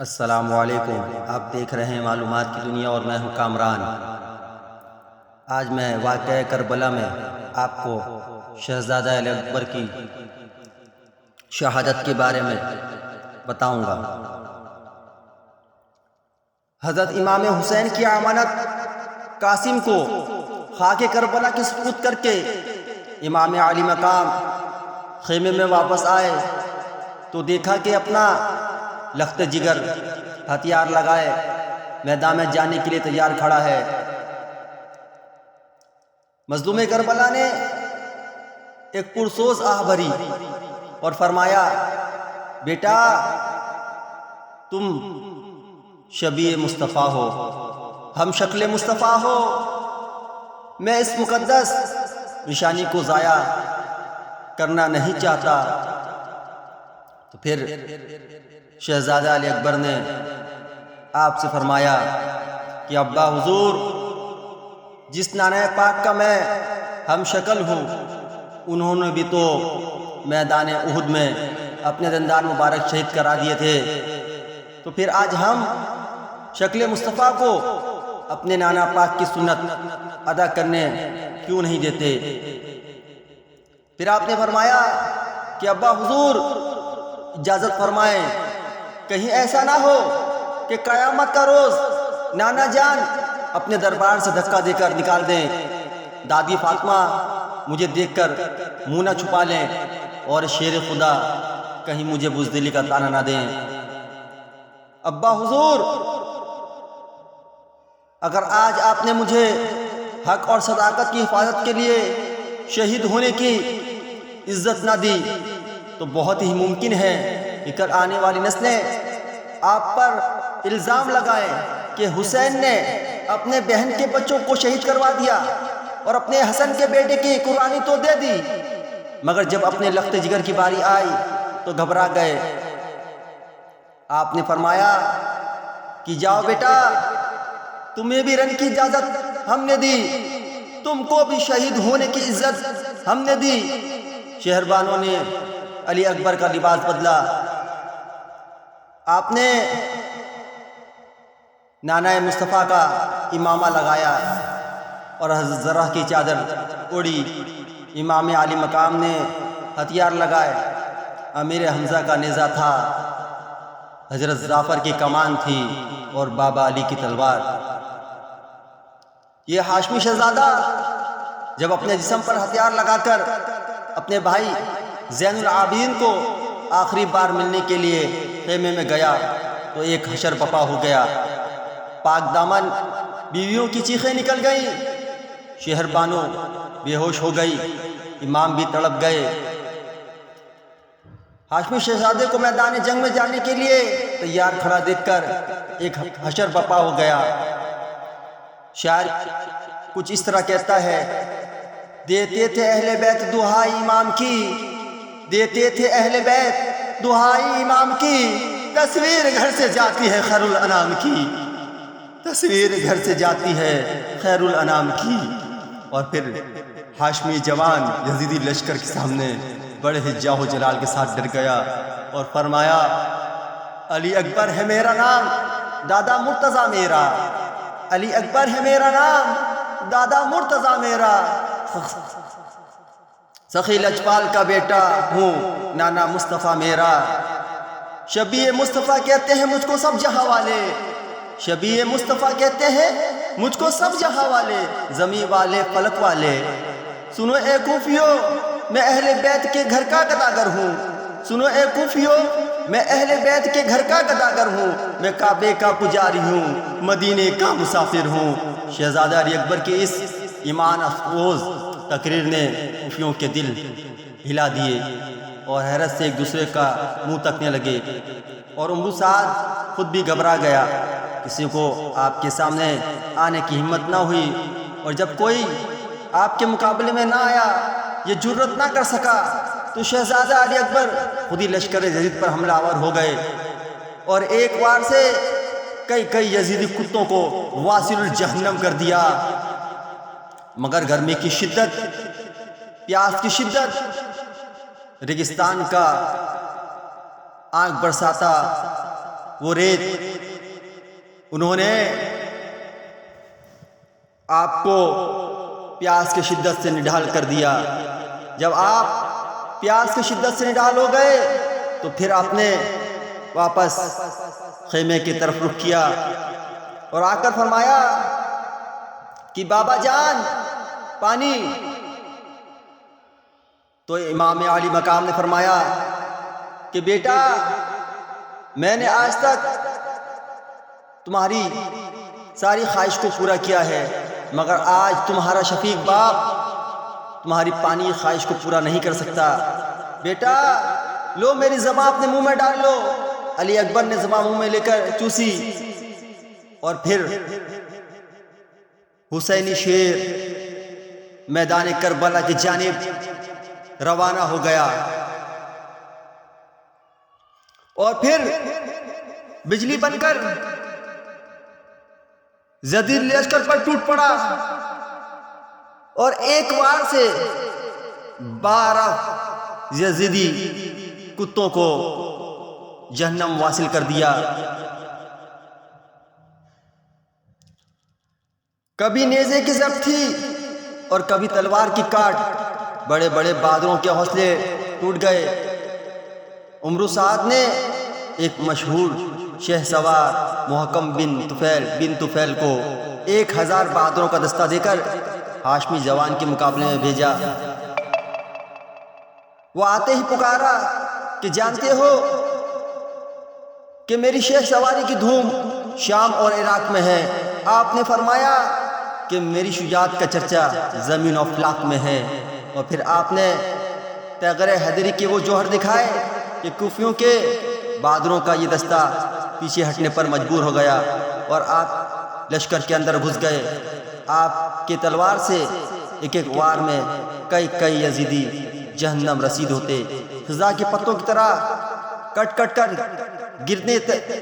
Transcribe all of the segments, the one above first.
السلام علیکم، آپ دیکھ رہے ہیں معلومات کی دنیا اور میں ہوں کامران۔ آج میں واقعہ کربلا میں آپ کو شہزادہ علی اکبر کی شہادت کے بارے میں بتاؤں گا۔ حضرت امام حسین کی امانت قاسم کو خاک کربلا کی سپرد کر کے امام علی مقام خیمے میں واپس آئے تو دیکھا کہ اپنا لخت جگر ہتھیار لگائے میدان میں جانے کے لیے تیار کھڑا ہے۔ مظلوم کربلا نے ایک پرسوز آہ بھری اور فرمایا، بیٹا تم شبیہ مصطفیٰ ہو، ہم شکل مصطفیٰ ہو، میں اس مقدس نشانی کو ضائع کرنا نہیں چاہتا۔ تو پھر شہزادہ علی اکبر نے آپ سے فرمایا کہ ابا حضور، جس نانا پاک کا میں ہم شکل ہوں، انہوں نے بھی تو میدان احد میں اپنے دندان مبارک شہید کرا دیے تھے، تو پھر آج ہم شکل مصطفیٰ کو اپنے نانا پاک کی سنت ادا کرنے کیوں نہیں دیتے؟ پھر آپ نے فرمایا کہ ابا حضور اجازت فرمائیں، کہیں ایسا نہ ہو کہ قیامت کا روز نانا جان اپنے دربار سے دھکا دے کر نکال دیں، دادی فاطمہ مجھے دیکھ کر منہ نہ چھپا لیں، اور شیر خدا کہیں مجھے بزدلی کا طعنہ نہ دیں۔ ابا حضور، اگر آج آپ نے مجھے حق اور صداقت کی حفاظت کے لیے شہید ہونے کی عزت نہ دی تو بہت ہی ممکن ہے کہ کل آنے والی نسلیں آپ پر الزام لگائیں کہ حسین نے اپنے بہن کے بچوں کو شہید کروا دیا اور اپنے حسن کے بیٹے کی قربانی تو دے دی، مگر جب اپنے لخت جگر کی باری آئی تو گھبرا گئے۔ آپ نے فرمایا کہ جاؤ بیٹا، تمہیں بھی رن کی اجازت ہم نے دی، تم کو بھی شہید ہونے کی عزت ہم نے دی۔ شہربانوں نے علی اکبر کا لباس بدلا، آپ نے نانا مصطفیٰ کا امامہ لگایا اور حضرت زرہ کی چادر اوڑھی۔ امام علی مقام نے ہتھیار لگائے، امیر حمزہ کا نیزہ تھا، حضرت جعفر کی کمان تھی اور بابا علی کی تلوار۔ یہ ہاشمی شہزادہ جب اپنے جسم پر ہتھیار لگا کر اپنے بھائی زین العابدین کو آخری بار ملنے کے لیے خیمے میں گیا تو ایک حشر پپا ہو گیا، پاک دامن بیویوں کی چیخیں نکل گئیں، شہر بانو بے ہوش ہو گئی، امام بھی تڑپ گئے۔ ہاشمی شہزادے کو میدان جنگ میں جانے کے لیے تیار کھڑا دیکھ کر ایک حشر پپا ہو گیا۔ شاعر کچھ اس طرح کہتا ہے، دیتے تھے اہل بیت دہائی امام کی، دیتے تھے اہل بیت دہائی امام کی، تصویر گھر سے جاتی ہے خیر الانام کی، تصویر گھر سے جاتی ہے خیر الانام کی۔ اور پھر ہاشمی جوان یزیدی لشکر کے سامنے بڑے ہی جاہ و جلال کے ساتھ ڈر گیا اور فرمایا، علی اکبر ہے میرا نام، دادا مرتضیٰ میرا، علی اکبر ہے میرا نام، دادا مرتضیٰ میرا، سخی لجپال کا بیٹا ہوں، نانا مصطفیٰ میرا۔ شبیہ مصطفیٰ کہتے ہیں مجھ کو سب جہاں والے، شبیہ مصطفیٰ کہتے ہیں مجھ کو سب جہاں والے، زمین والے فلک والے۔ سنو اے کوفیو، میں اہل بیت کے گھر کا گداگر ہوں، سنو اے کوفیو، میں اہل بیت کے گھر کا گداگر ہوں، میں کعبے کا پجاری ہوں، مدینے کا مسافر ہوں۔ شہزادہ علی اکبر کی اس ایمان افروز تقریر نے کوفیوں کے دل ہلا دیے اور حیرت سے ایک دوسرے کا منہ تکنے لگے، اور ابو سعد خود بھی گھبرا گیا، کسی کو آپ کے سامنے آنے کی ہمت نہ ہوئی، اور جب کوئی آپ کے مقابلے میں نہ آیا، یہ جرت نہ کر سکا، تو شہزادہ علی اکبر خود ہی لشکر یزید پر حملہ آور ہو گئے اور ایک وار سے کئی یزیدی کتوں کو واصل الجہنم کر دیا۔ مگر گرمی کی شدت، پیاس کی شدت، ریگستان کا آگ برساتا وہ ریت انہوں نے آپ کو پیاس کی شدت سے نڈھال کر دیا۔ جب آپ پیاس کی شدت سے نڈھال ہو گئے تو پھر آپ نے واپس خیمے کی طرف رخ کیا اور آ کر فرمایا کہ بابا جان پانی۔ تو امام عالی مقام نے فرمایا کہ بیٹا میں نے آج تک تمہاری ساری خواہش کو پورا کیا ہے، مگر آج تمہارا شفیق باپ تمہاری پانی کی خواہش کو پورا نہیں کر سکتا۔ بیٹا لو میری زبان اپنے منہ میں ڈال لو۔ علی اکبر نے زبان منہ میں لے کر چوسی اور پھر حسینی شیر میدان کربلا کی جانب روانہ ہو گیا اور پھر بجلی بن کر یزید لشکر پر ٹوٹ پڑا اور ایک وار سے 12 یزیدی کتوں کو جہنم واصل کر دیا۔ کبھی نیزے کی ضرب تھی اور کبھی تلوار کی کاٹ، بڑے بڑے بہادروں کے حوصلے ٹوٹ گئے۔ عمرو سعد نے ایک مشہور شہ سوار محکم بن طفیل کو 1000 بہادروں کا دستہ دے کر ہاشمی جوان کے مقابلے میں بھیجا۔ وہ آتے ہی پکارا کہ جانتے ہو کہ میری شہ سواری کی دھوم شام اور عراق میں ہے۔ آپ نے فرمایا کہ میری شجاعت کا چرچا زمین و افلاک میں ہے، اور پھر آپ نے تیغر حیدری کے وہ جوہر دکھائے کہ کوفیوں کے بہادروں کا یہ دستہ پیچھے ہٹنے پر مجبور ہو گیا اور آپ لشکر کے اندر گھس گئے۔ آپ کی تلوار سے ایک ایک وار میں کئی یزیدی جہنم رسید ہوتے، خزاں کے پتوں کی طرح کٹ کٹ کر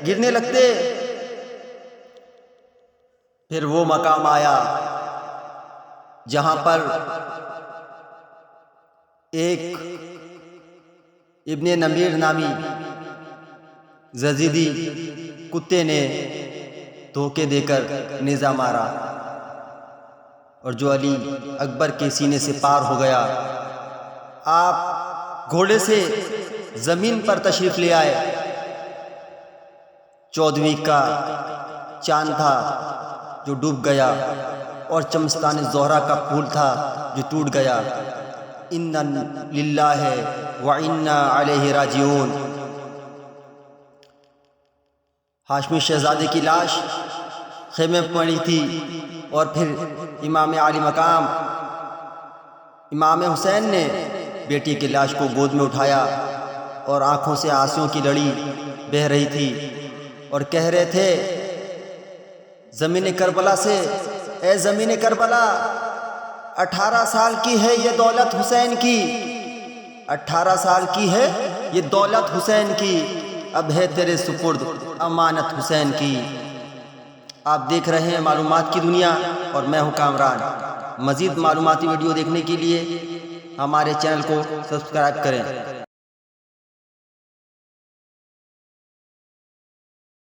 گرنے لگتے۔ پھر وہ مقام آیا جہاں پر ایک ابن نمیر نامی یزیدی کتے نے دھوکے دے کر نیزہ مارا اور جو علی اکبر کے سینے سے پار ہو گیا۔ آپ گھوڑے سے زمین پر تشریف لے آئے۔ 14ویں کا چاند تھا جو ڈوب گیا اور چمستان زہرہ کا پھول تھا جو ٹوٹ گیا۔ انا للہ و انا الیہ راجعون۔ ہاشمی شہزادے کی لاش خیمے میں پڑی تھی اور پھر امام عالی مقام امام حسین نے بیٹی کی لاش کو گود میں اٹھایا اور آنکھوں سے آنسوؤں کی لڑی بہہ رہی تھی اور کہہ رہے تھے زمین کربلا سے، اے زمین کربلا 18 سال کی ہے یہ دولت حسین کی، 18 سال کی ہے یہ دولت حسین کی، اب ہے تیرے سپرد امانت حسین کی۔ آپ دیکھ رہے ہیں معلومات کی دنیا اور میں ہوں کامران۔ مزید معلوماتی ویڈیو دیکھنے کے لیے ہمارے چینل کو سبسکرائب کریں۔